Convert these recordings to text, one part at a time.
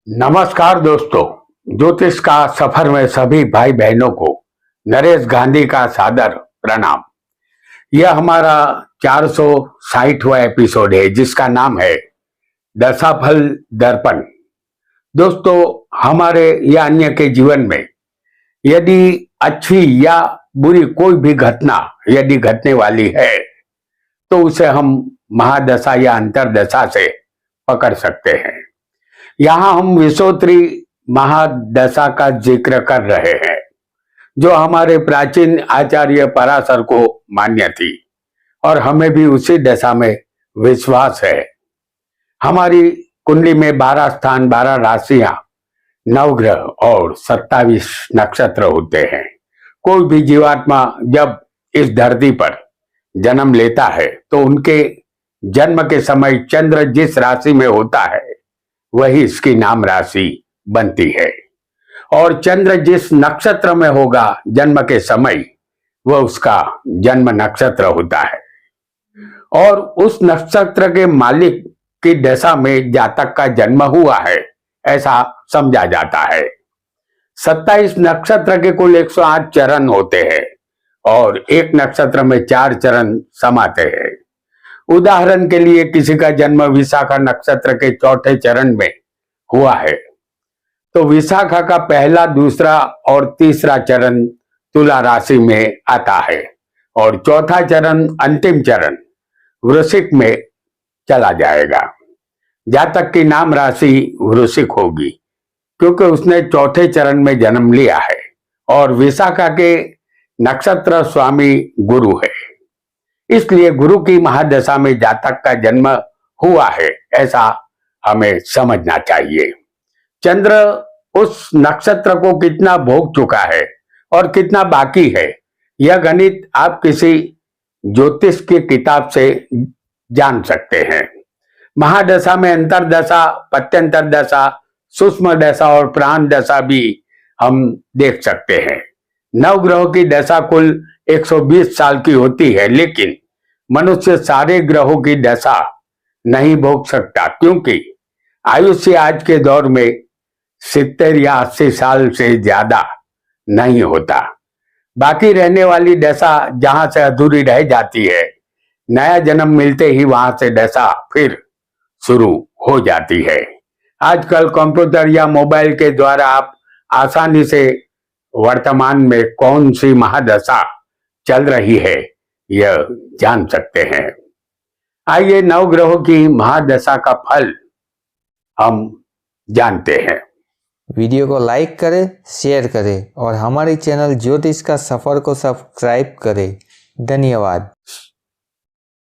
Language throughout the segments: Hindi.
नमस्कार दोस्तों, ज्योतिष का सफर में सभी भाई बहनों को नरेश गांधी का सादर प्रणाम। यह हमारा 460वां एपिसोड है जिसका नाम है दशाफल दर्पण। दोस्तों, हमारे या अन्य के जीवन में यदि अच्छी या बुरी कोई भी घटना यदि घटने वाली है तो उसे हम महादशा या अंतरदशा से पकड़ सकते हैं। यहाँ हम विषोत्री महादशा का जिक्र कर रहे हैं जो हमारे प्राचीन आचार्य पराशर को मान्य थी और हमें भी उसी दशा में विश्वास है। हमारी कुंडली में 12 स्थान, 12 राशियां, नवग्रह और 27 नक्षत्र होते हैं। कोई भी जीवात्मा जब इस धरती पर जन्म लेता है तो उनके जन्म के समय चंद्र जिस राशि में होता है वही इसकी नाम राशि बनती है और चंद्र जिस नक्षत्र में होगा जन्म के समय वह उसका जन्म नक्षत्र होता है और उस नक्षत्र के मालिक की दशा में जातक का जन्म हुआ है ऐसा समझा जाता है। 27 नक्षत्र के कुल 108 चरण होते हैं और एक नक्षत्र में 4 चरण समाते हैं। उदाहरण के लिए किसी का जन्म विशाखा नक्षत्र के चौथे चरण में हुआ है तो विशाखा का पहला, दूसरा और तीसरा चरण तुला राशि में आता है और चौथा चरण, अंतिम चरण वृश्चिक में चला जाएगा। जातक की नाम राशि वृश्चिक होगी क्योंकि उसने चौथे चरण में जन्म लिया है और विशाखा के नक्षत्र स्वामी गुरु है, इसलिए गुरु की महादशा में जातक का जन्म हुआ है ऐसा हमें समझना चाहिए। चंद्र उस नक्षत्र को कितना भोग चुका है और कितना बाकी है यह गणित आप किसी ज्योतिष की किताब से जान सकते हैं। महादशा में अंतरदशा, पत्यंतर दशा, सूक्ष्म दशा और प्राण दशा भी हम देख सकते हैं। नवग्रहों की दशा कुल 120 साल की होती है लेकिन मनुष्य सारे ग्रहों की दशा नहीं भोग सकता क्योंकि आयुष्य आज के दौर में 70 या 80 साल से ज्यादा नहीं होता। बाकी रहने वाली दशा जहां से अधूरी रह जाती है, नया जन्म मिलते ही वहां से दशा फिर शुरू हो जाती है। आजकल कंप्यूटर या मोबाइल के द्वारा आप आसानी से वर्तमान में कौन सी महादशा चल रही है यह जान सकते हैं। आइए नवग्रहों की महादशा का फल हम जानते हैं। वीडियो को लाइक करें, शेयर करें और हमारे चैनल ज्योतिष का सफर को सब्सक्राइब करें। धन्यवाद।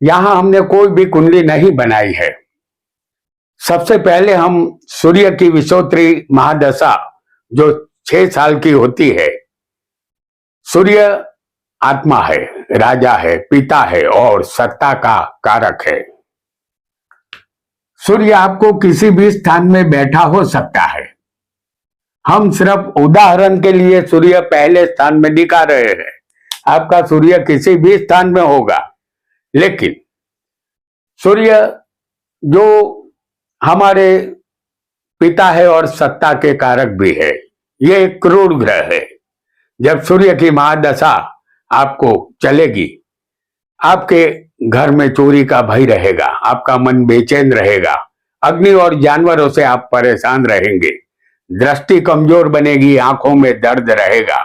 यहां हमने कोई भी कुंडली नहीं बनाई है। सबसे पहले हम सूर्य की विषोत्री महादशा जो 6 साल की होती है, सूर्य आत्मा है, राजा है, पिता है और सत्ता का कारक है। सूर्य आपको किसी भी स्थान में बैठा हो सकता है। हम सिर्फ उदाहरण के लिए सूर्य पहले स्थान में दिखा रहे हैं। आपका सूर्य किसी भी स्थान में होगा लेकिन सूर्य जो हमारे पिता है और सत्ता के कारक भी है, यह एक क्रूर ग्रह है। जब सूर्य की महादशा आपको चलेगी, आपके घर में चोरी का भय रहेगा, आपका मन बेचैन रहेगा, अग्नि और जानवरों से आप परेशान रहेंगे, दृष्टि कमजोर बनेगी, आंखों में दर्द रहेगा,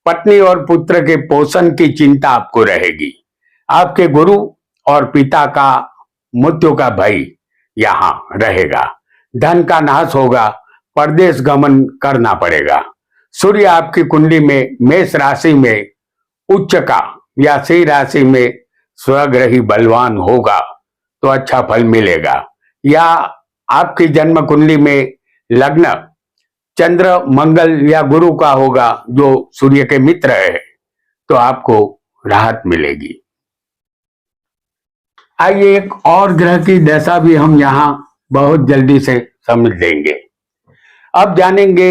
पत्नी और पुत्र के पोषण की चिंता आपको रहेगी, आपके गुरु और पिता का मृत्यु का भय यहां रहेगा, धन का नाश होगा, परदेश गमन करना पड़ेगा। सूर्य आपकी कुंडली में मेष राशि में उच्च का या सिंह राशि में स्वग्रही बलवान होगा तो अच्छा फल मिलेगा, या आपकी जन्म कुंडली में लग्न चंद्र, मंगल या गुरु का होगा जो सूर्य के मित्र है तो आपको राहत मिलेगी। आइए एक और ग्रह की दशा भी हम यहां बहुत जल्दी से समझ लेंगे। अब जानेंगे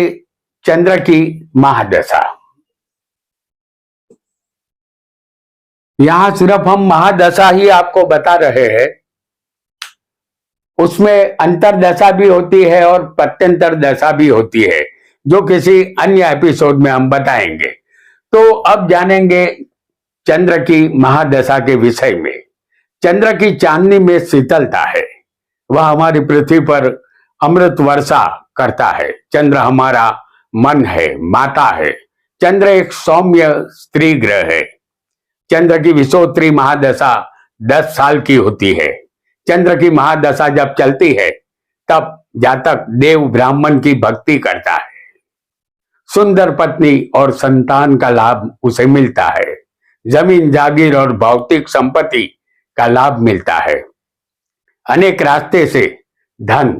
चंद्र की महादशा। यहां सिर्फ हम महादशा ही आपको बता रहे हैं, उसमें अंतर्दशा भी होती है और प्रत्यंतर दशा भी होती है, जो किसी अन्य एपिसोड में हम बताएंगे। तो अब जानेंगे चंद्र की महादशा के विषय में। चंद्र की चांदनी में शीतलता है, वह हमारी पृथ्वी पर अमृत वर्षा करता है। चंद्र हमारा मन है, माता है। चंद्र एक सौम्य स्त्री ग्रह है। चंद्र की विषोत्तरी महादशा 10 साल की होती है। चंद्र की महादशा जब चलती है तब जातक देव ब्राह्मण की भक्ति करता है, सुंदर पत्नी और संतान का लाभ उसे मिलता है, जमीन जागीर और भौतिक संपत्ति का लाभ मिलता है, अनेक रास्ते से धन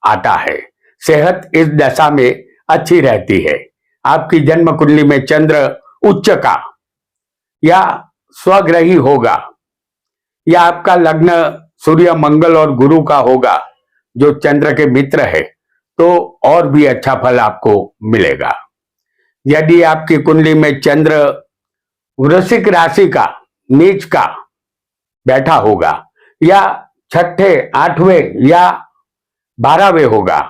आता है, सेहत इस दशा में अच्छी रहती है। आपकी जन्म कुंडली में चंद्र उच्च का या स्वग्रही होगा, या आपका लग्न सूर्य मंगल और गुरु का होगा जो चंद्र के मित्र है, तो और भी अच्छा फल आपको मिलेगा। यदि आपकी कुंडली में चंद्र वृश्चिक राशि का नीच का बैठा होगा, या छठे, आठवें या 12वें होगा,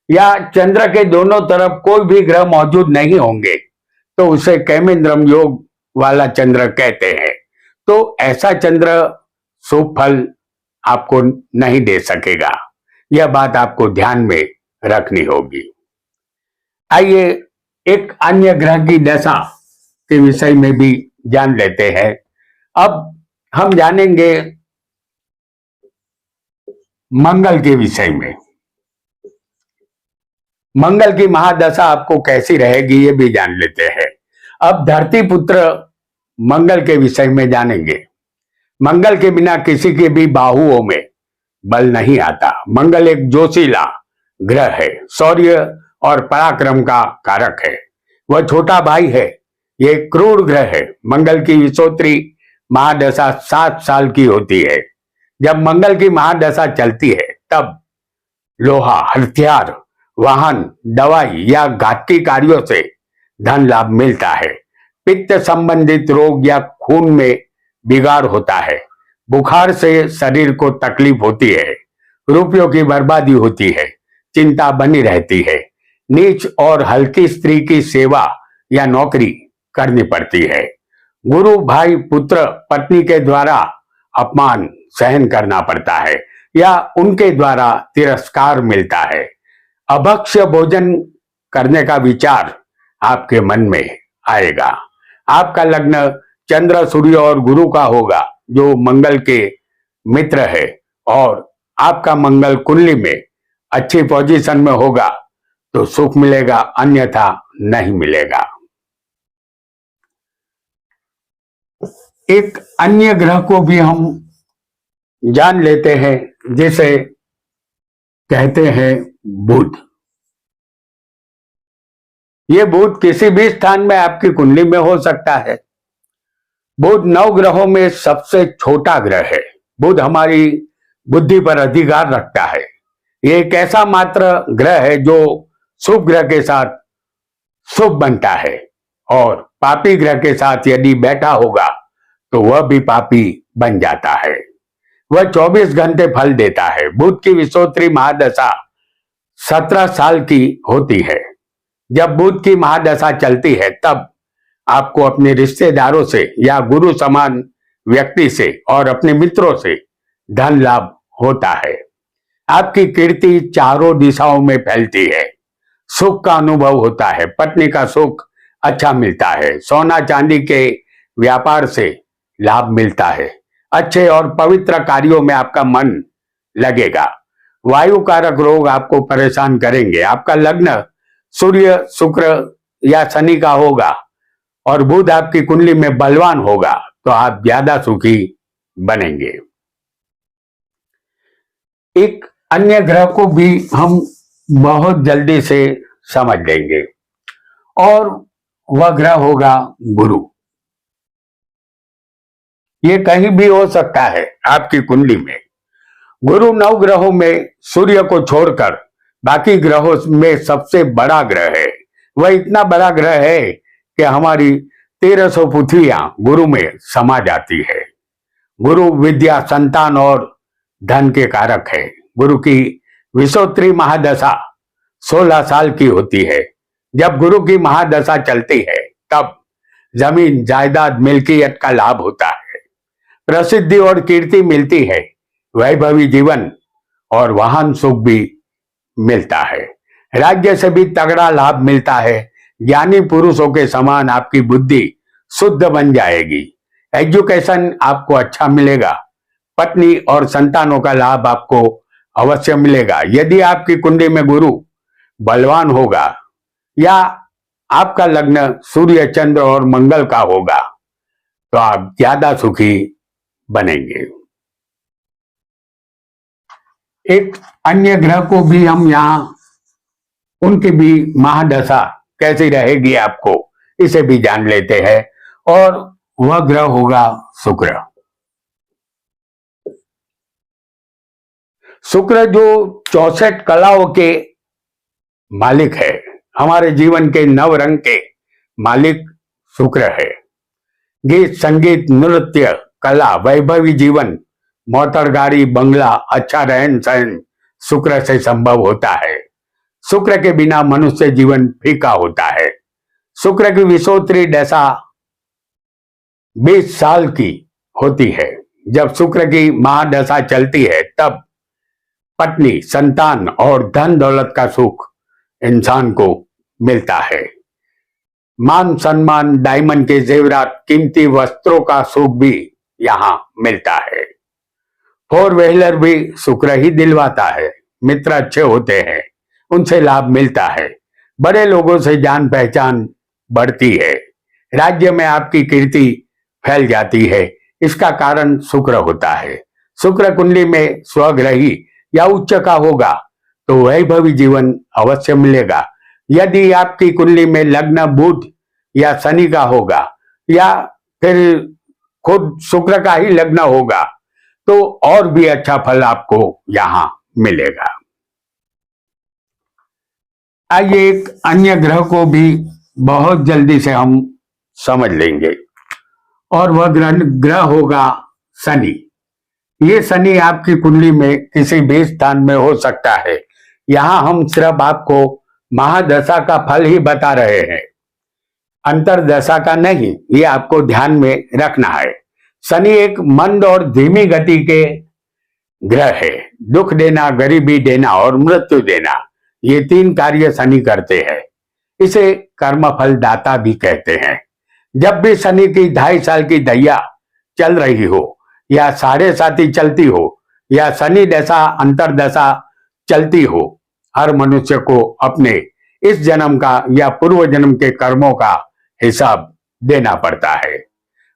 या चंद्र के दोनों तरफ कोई भी ग्रह मौजूद नहीं होंगे, तो उसे कैमेंद्रम योग वाला चंद्र कहते हैं। तो ऐसा चंद्र शुभ फल आपको नहीं दे सकेगा, यह बात आपको ध्यान में रखनी होगी। आइए एक अन्य ग्रह की दशा के विषय में भी जान लेते हैं। अब हम जानेंगे मंगल के विषय में। मंगल की महादशा आपको कैसी रहेगी ये भी जान लेते हैं। अब धरती पुत्र मंगल के विषय में जानेंगे। मंगल के बिना किसी के भी बाहुओं में बल नहीं आता। मंगल एक जोशीला ग्रह है, शौर्य और पराक्रम का कारक है। वह छोटा भाई है, यह क्रूर ग्रह है। मंगल की विषोत्तरी महादशा 7 साल की होती है। जब मंगल की महादशा चलती है तब लोहा, हथियार, वाहन, दवाई या घातकी कार्यों से धन लाभ मिलता है। पित्त संबंधित रोग या खून में बिगाड़ होता है। बुखार से शरीर को तकलीफ होती है। रुपयों की बर्बादी होती है। चिंता बनी रहती है। नीच और हल्की स्त्री की सेवा या नौकरी करनी पड़ती है। गुरु, भाई, पुत्र, पत्नी के द्वारा अपमान सहन करना पड़ता है या उनके द्वारा तिरस्कार मिलता है। अभक्ष्य भोजन करने का विचार आपके मन में आएगा। आपका लग्न चंद्र, सूर्य और गुरु का होगा जो मंगल के मित्र है, और आपका मंगल कुंडली में अच्छी पोजीशन में होगा तो सुख मिलेगा, अन्यथा नहीं मिलेगा। एक अन्य ग्रह को भी हम जान लेते हैं, जिसे कहते हैं बुध। ये बुध किसी भी स्थान में आपकी कुंडली में हो सकता है। बुध 9 ग्रहों में सबसे छोटा ग्रह है। बुध हमारी बुद्धि पर अधिकार रखता है। ये एक ऐसा मात्र ग्रह है जो शुभ ग्रह के साथ शुभ बनता है, और पापी ग्रह के साथ यदि बैठा होगा तो वह भी पापी बन जाता है। वह 24 घंटे फल देता है। बुध की विषोत्तरी महादशा 17 साल की होती है। जब बुध की महादशा चलती है तब आपको अपने रिश्तेदारों से या गुरु समान व्यक्ति से और अपने मित्रों से धन लाभ होता है। आपकी कीर्ति चारों दिशाओं में फैलती है। सुख का अनुभव होता है। पत्नी का सुख अच्छा मिलता है। सोना चांदी के व्यापार से लाभ मिलता है। अच्छे और पवित्र कार्यों में आपका मन लगेगा। वायु कारक रोग आपको परेशान करेंगे। आपका लग्न सूर्य, शुक्र या शनि का होगा और बुध आपकी कुंडली में बलवान होगा तो आप ज्यादा सुखी बनेंगे। एक अन्य ग्रह को भी हम बहुत जल्दी से समझ लेंगे, और वह ग्रह होगा गुरु। ये कहीं भी हो सकता है आपकी कुंडली में। गुरु 9 ग्रहों में सूर्य को छोड़कर बाकी ग्रहों में सबसे बड़ा ग्रह है। वह इतना बड़ा ग्रह है कि हमारी 1300 पृथ्वियां गुरु में समा जाती है। गुरु विद्या, संतान और धन के कारक है। गुरु की विषोत्तरी महादशा 16 साल की होती है। जब गुरु की महादशा चलती है तब जमीन जायदाद मिल्कियत का लाभ होता है, प्रसिद्धि और कीर्ति मिलती है, वैभवी जीवन और वाहन सुख भी मिलता है, राज्य से भी तगड़ा लाभ मिलता है। ज्ञानी पुरुषों के समान आपकी बुद्धि शुद्ध बन जाएगी, एजुकेशन आपको अच्छा मिलेगा, पत्नी और संतानों का लाभ आपको अवश्य मिलेगा। यदि आपकी कुंडली में गुरु बलवान होगा या आपका लग्न सूर्य चंद्र और मंगल का होगा तो आप ज्यादा सुखी बनेंगे। एक अन्य ग्रह को भी हम यहां उनकी भी महादशा कैसी रहेगी आपको इसे भी जान लेते हैं, और वह ग्रह होगा शुक्र। शुक्र जो 64 कलाओं के मालिक है, हमारे जीवन के 9 रंग के मालिक शुक्र है। गीत संगीत नृत्य कला वैभवी जीवन मोटर गाड़ी बंगला अच्छा रहन सहन शुक्र से संभव होता है। शुक्र के बिना मनुष्य जीवन फीका होता है। शुक्र की विषोत्तरी दशा 20 साल की होती है। जब शुक्र की महादशा चलती है तब पत्नी संतान और धन दौलत का सुख इंसान को मिलता है। मान सम्मान डायमंड के जेवरात कीमती वस्त्रों का सुख भी यहाँ मिलता है। 4 व्हीलर भी शुक्र ही दिलवाता है। मित्र अच्छे होते हैं, उनसे लाभ मिलता है, बड़े लोगों से जान पहचान बढ़ती है, राज्य में आपकी कीर्ति फैल जाती है। इसका कारण शुक्र होता है। शुक्र कुंडली में स्वग्रही या उच्च का होगा तो वैभवी जीवन अवश्य मिलेगा। यदि आपकी कुंडली में लग्न बुध या शनि का होगा या फिर खुद शुक्र का ही लग्न होगा तो और भी अच्छा फल आपको यहां मिलेगा। आइए एक अन्य ग्रह को भी बहुत जल्दी से हम समझ लेंगे, और वह ग्रह होगा शनि। ये शनि आपकी कुंडली में किसी भी स्थान में हो सकता है। यहां हम सिर्फ आपको महादशा का फल ही बता रहे हैं, अंतरदशा का नहीं, ये आपको ध्यान में रखना है। शनि एक मंद और धीमी गति के ग्रह है। दुख देना, गरीबी देना और मृत्यु देना, ये 3 कार्य शनि करते हैं। इसे कर्मफल दाता भी कहते हैं। जब भी शनि की 2.5 साल की दैया चल रही हो या 7.5 चलती हो या शनि दशा अंतरदशा चलती हो, हर मनुष्य को अपने इस जन्म का या पूर्व जन्म के कर्मों का हिसाब देना पड़ता है।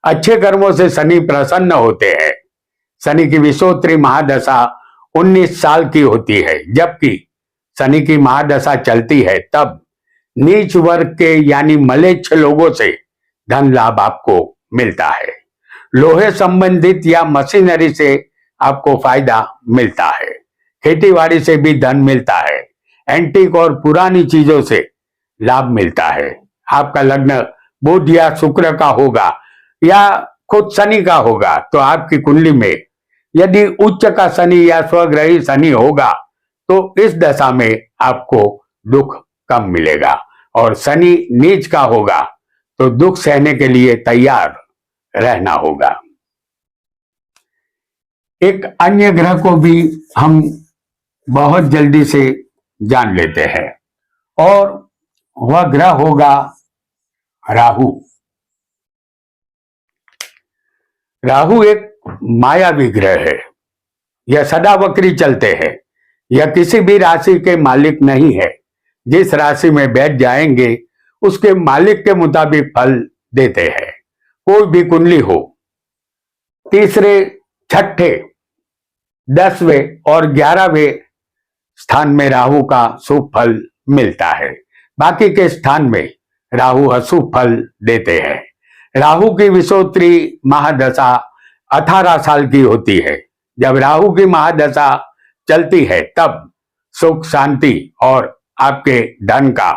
अच्छे कर्मों से शनि प्रसन्न होते हैं। शनि की विषोत्तरी महादशा 19 साल की होती है। जबकि शनि की महादशा चलती है तब नीच वर्ग के यानी मलेच्छ लोगों से धन लाभ आपको मिलता है। लोहे संबंधित या मशीनरी से आपको फायदा मिलता है। खेतीबाड़ी से भी धन मिलता है। एंटीक और पुरानी चीजों से लाभ मिलता है। आपका लग्न बुध या शुक्र का होगा या खुद शनि का होगा तो आपकी कुंडली में यदि उच्च का शनि या स्वग्रही शनि होगा तो इस दशा में आपको दुख कम मिलेगा, और शनि नीच का होगा तो दुख सहने के लिए तैयार रहना होगा। एक अन्य ग्रह को भी हम बहुत जल्दी से जान लेते हैं, और वह ग्रह होगा राहु। राहु एक मायावी ग्रह है। यह सदा वक्री चलते हैं। यह किसी भी राशि के मालिक नहीं है। जिस राशि में बैठ जाएंगे उसके मालिक के मुताबिक फल देते हैं। कोई भी कुंडली हो, तीसरे, छठे, 10वें और 11वें स्थान में राहु का शुभ फल मिलता है। बाकी के स्थान में राहु अशुभ फल देते हैं। राहु की विषोत्तरी महादशा 18 साल की होती है। जब राहु की महादशा चलती है तब सुख शांति और आपके धन का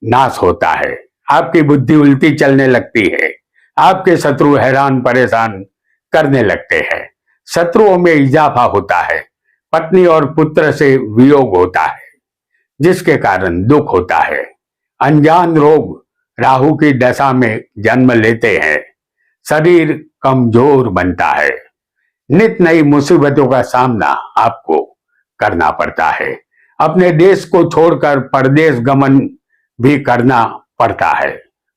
नाश होता है। आपकी बुद्धि उल्टी चलने लगती है। आपके शत्रु हैरान परेशान करने लगते हैं। शत्रुओं में इजाफा होता है। पत्नी और पुत्र से वियोग होता है, जिसके कारण दुख होता है। अनजान रोग राहु की दशा में जन्म लेते हैं। शरीर कमजोर बनता है। नित नई मुसीबतों का सामना आपको करना पड़ता है। अपने देश को छोड़कर परदेश गमन भी करना पड़ता है।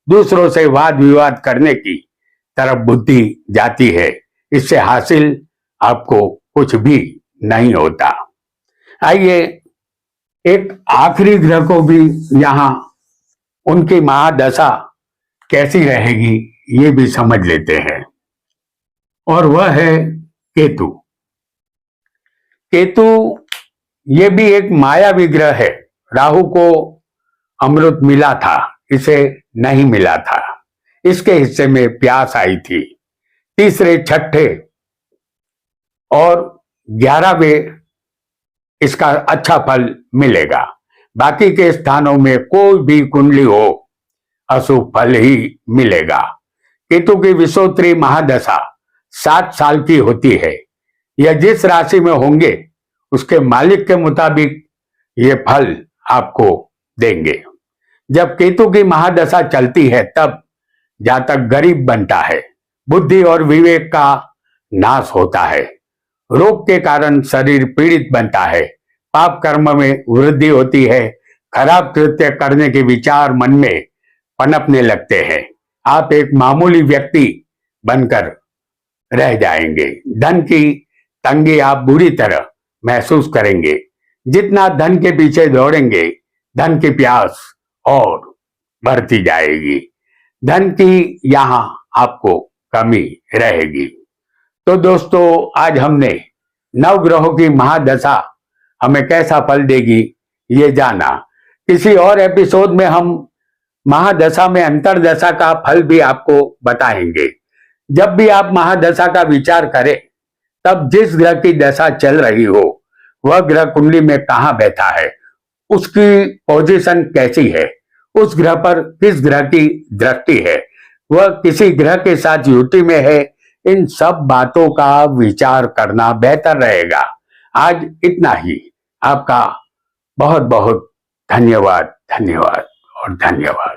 दूसरों से वाद विवाद करने की तरफ बुद्धि जाती है। इससे हासिल आपको कुछ भी नहीं होता। आइए एक आखिरी ग्रह को भी यहां उनकी महादशा कैसी रहेगी ये भी समझ लेते हैं, और वह है केतु। केतु ये भी एक मायावी ग्रह है। राहु को अमृत मिला था, इसे नहीं मिला था। इसके हिस्से में प्यास आई थी। तीसरे, छठे और 11वें इसका अच्छा फल मिलेगा। बाकी के स्थानों में कोई भी कुंडली हो, अशुभ फल ही मिलेगा। केतु की विषोत्तरी महादशा 7 साल की होती है। यह जिस राशि में होंगे उसके मालिक के मुताबिक ये फल आपको देंगे। जब केतु की महादशा चलती है तब जातक गरीब बनता है। बुद्धि और विवेक का नाश होता है। रोग के कारण शरीर पीड़ित बनता है। पाप कर्म में वृद्धि होती है। खराब कृत्य करने के विचार मन में पनपने लगते हैं। आप एक मामूली व्यक्ति बनकर रह जाएंगे। धन की तंगी आप बुरी तरह महसूस करेंगे। जितना धन के पीछे दौड़ेंगे, धन की प्यास और बढ़ती जाएगी। धन की यहां आपको कमी रहेगी। तो दोस्तों, आज हमने नवग्रहों की महादशा हमें कैसा फल देगी ये जाना। किसी और एपिसोड में हम महादशा में अंतरदशा का फल भी आपको बताएंगे। जब भी आप महादशा का विचार करें, तब जिस ग्रह की दशा चल रही हो, वह ग्रह कुंडली में कहां बैठा है, उसकी पोजीशन कैसी है, उस ग्रह पर किस ग्रह की दृष्टि है, वह किसी ग्रह के साथ युति में है, इन सब बातों का विचार करना बेहतर रहेगा। आज इतना ही। आपका बहुत बहुत धन्यवाद, धन्यवाद और धन्यवाद।